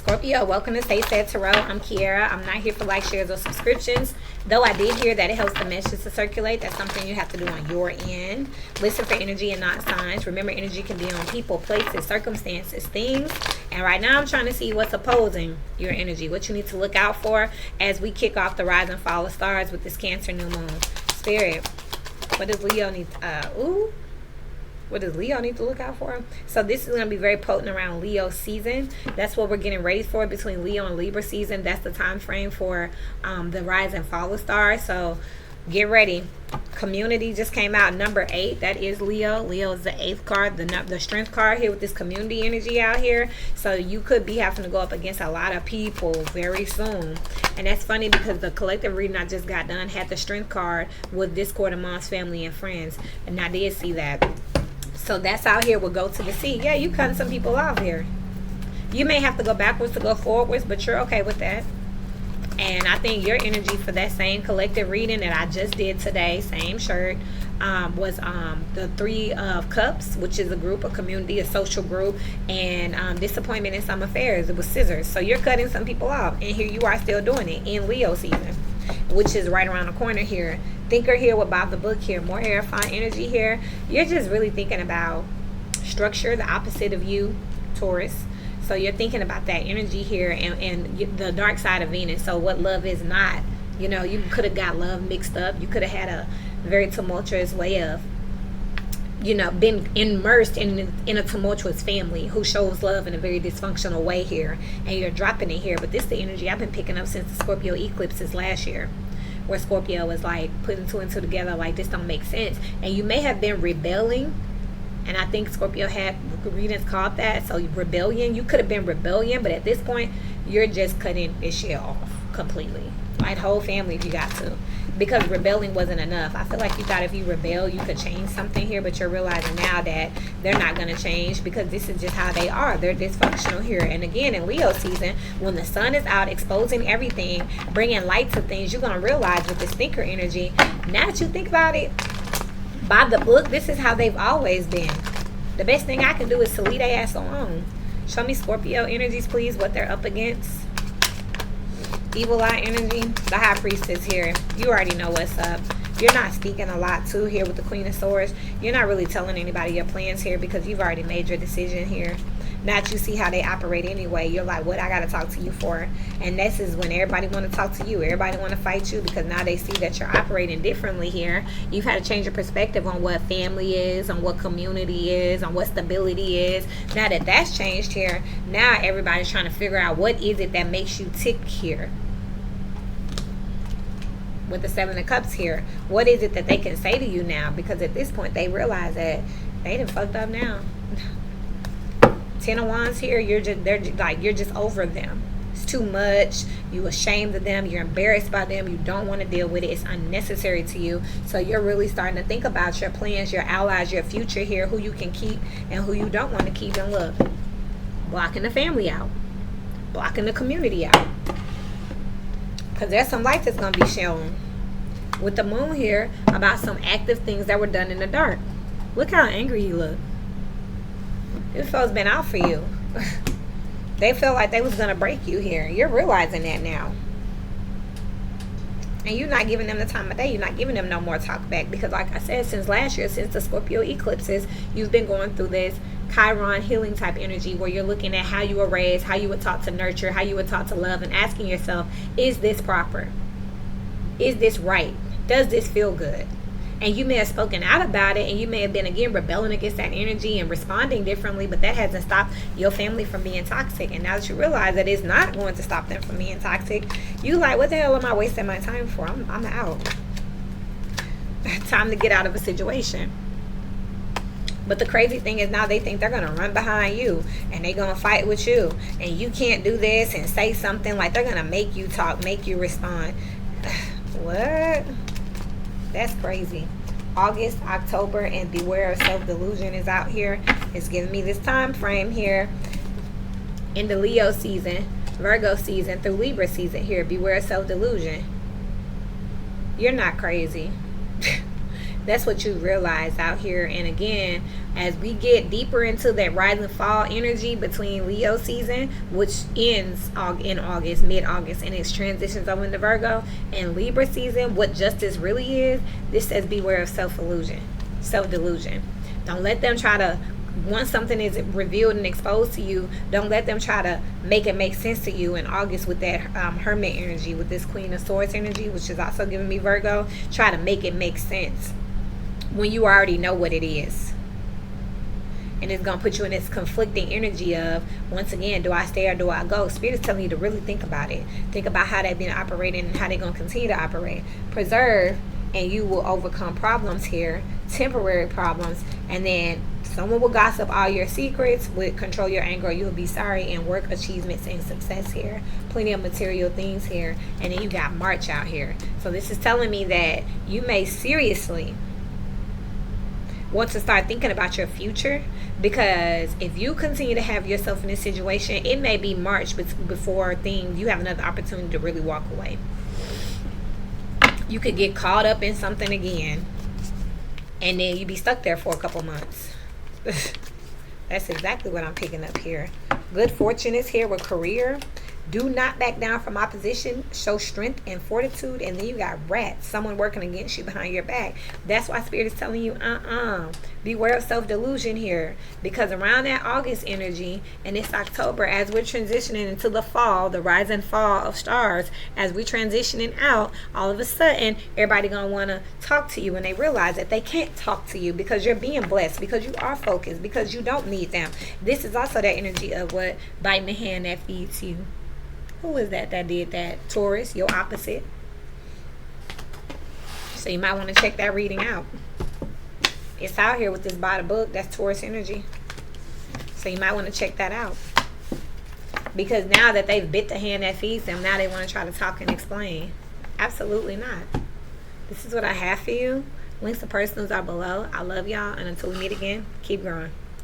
Scorpio, welcome to Stay Said Tarot. I'm Kiera. I'm not here for likes, shares, or subscriptions. Though I did hear that it helps the message to circulate. That's something you have to do on your end. Listen for energy and not signs. Remember, energy can be on people, places, circumstances, things. And right now I'm trying to see what's opposing your energy. What you need to look out for as we kick off the rise and fall of stars with this Cancer new moon. Spirit, what does Leo need? What does Leo need to look out for? So this is going to be very potent around Leo season. That's what we're getting ready for between Leo and Libra season. That's the time frame for the rise and fall of stars. So get ready. Community just came out, number 8. That is Leo. Leo is the 8th card, the strength card here with this community energy out here. So you could be having to go up against a lot of people very soon. And that's funny because the collective reading I just got done had the strength card with Discord amongst family and friends. And I did see that. So that's out here. We'll go to the sea. Yeah, you cutting some people off here. You may have to go backwards to go forwards, but you're okay with that. And I think your energy for that same collective reading that I just did today, same shirt, was the 3 of Cups, which is a group, a community, a social group, and disappointment in some affairs. It was scissors. So you're cutting some people off, and here you are still doing it in Leo season, which is right around the corner here. Thinker here with Bob the Book here. More Aerophant energy here. You're just really thinking about structure, the opposite of you, Taurus. So you're thinking about that energy here and the dark side of Venus. So what love is not. You know, you could have got love mixed up. You could have had a very tumultuous way of, you know, been immersed in a tumultuous family who shows love in a very dysfunctional way here. And you're dropping it here. But this is the energy I've been picking up since the Scorpio eclipses last year, where Scorpio was like putting 2 and 2 together, like this don't make sense. And you may have been rebelling, and I think Scorpio had readings called that. So rebellion, you could have been rebellion, but at this point you're just cutting this shit off completely, like whole family if you got to, because rebelling wasn't enough. I feel like you thought if you rebel you could change something here, but you're realizing now that they're not going to change because this is just how they are. They're dysfunctional here. And again, in Leo season, when the sun is out exposing everything, bringing light to things, you're going to realize with this thinker energy, now that you think about it, by the book, this is how they've always been. The best thing I can do is to leave their ass alone. Show me Scorpio energies, please, what they're up against. Evil eye energy, the High Priestess here. You already know what's up. You're not speaking a lot too here with the Queen of Swords. You're not really telling anybody your plans here because you've already made your decision here. Now that you see how they operate anyway, you're like, what I got to talk to you for? And this is when everybody want to talk to you. Everybody want to fight you because now they see that you're operating differently here. You've had to change your perspective on what family is, on what community is, on what stability is. Now that that's changed here, now everybody's trying to figure out what is it that makes you tick here. With the 7 of Cups here, what is it that they can say to you now? Because at this point they realize that they done fucked up now. 10 of Wands here, you're just over them. It's too much. You ashamed of them. You're embarrassed by them. You don't want to deal with it. It's unnecessary to you. So you're really starting to think about your plans, your allies, your future here, who you can keep and who you don't want to keep. And look, blocking the family out, blocking the community out, because there's some light that's going to be shown with the moon here about some active things that were done in the dark. Look how angry you look. This folks been out for you. They felt like they was going to break you here. You're realizing that now. And you're not giving them the time of day. You're not giving them no more talk back. Because like I said, since last year, since the Scorpio eclipses, you've been going through this Chiron healing type energy where you're looking at how you were raised, how you were taught to nurture, how you were taught to love, and asking yourself, is this proper? Is this right? Does this feel good? And you may have spoken out about it, and you may have been, again, rebelling against that energy and responding differently, but that hasn't stopped your family from being toxic. And now that you realize that it's not going to stop them from being toxic, you like, what the hell am I wasting my time for? I'm out. Time to get out of a situation. But the crazy thing is now they think they're going to run behind you and they're going to fight with you. And you can't do this and say something, like they're going to make you talk, make you respond. What? That's crazy. August, October, and beware of self-delusion is out here. It's giving me this time frame here in the Leo season, Virgo season, through Libra season here. Beware of self-delusion. You're not crazy. That's what you realize out here. And again, as we get deeper into that rise and fall energy between Leo season, which ends in August, mid-August, and it transitions over into Virgo, and Libra season, what justice really is, this says beware of self-delusion. Don't let them try to, once something is revealed and exposed to you, don't let them try to make it make sense to you in August with that Hermit energy, with this Queen of Swords energy, which is also giving me Virgo. Try to make it make sense when you already know what it is. And it's going to put you in this conflicting energy of, once again, do I stay or do I go? Spirit is telling you to really think about it. Think about how they've been operating and how they're going to continue to operate. Preserve, and you will overcome problems here, temporary problems, and then someone will gossip all your secrets, will control your anger, or you'll be sorry, and work achievements and success here. Plenty of material things here. And then you got March out here. So this is telling me that you may seriously want to start thinking about your future, because if you continue to have yourself in this situation, it may be March before you have another opportunity to really walk away. You could get caught up in something again, and then you be stuck there for a couple months. That's exactly what I'm picking up here. Good fortune is here with career. Do not back down from opposition. Show strength and fortitude. And then you got rats, someone working against you behind your back. That's why Spirit is telling you, beware of self-delusion here. Because around that August energy and this October, as we're transitioning into the fall, the rise and fall of stars, as we're transitioning out, all of a sudden, everybody going to want to talk to you, and they realize that they can't talk to you because you're being blessed, because you are focused, because you don't need them. This is also that energy of what? Biting the hand that feeds you. Who is that did that? Taurus, your opposite. So you might want to check that reading out. It's out here with this by the book. That's Taurus energy. So you might want to check that out. Because now that they've bit the hand that feeds them, now they want to try to talk and explain. Absolutely not. This is what I have for you. Links to personals are below. I love y'all. And until we meet again, keep growing.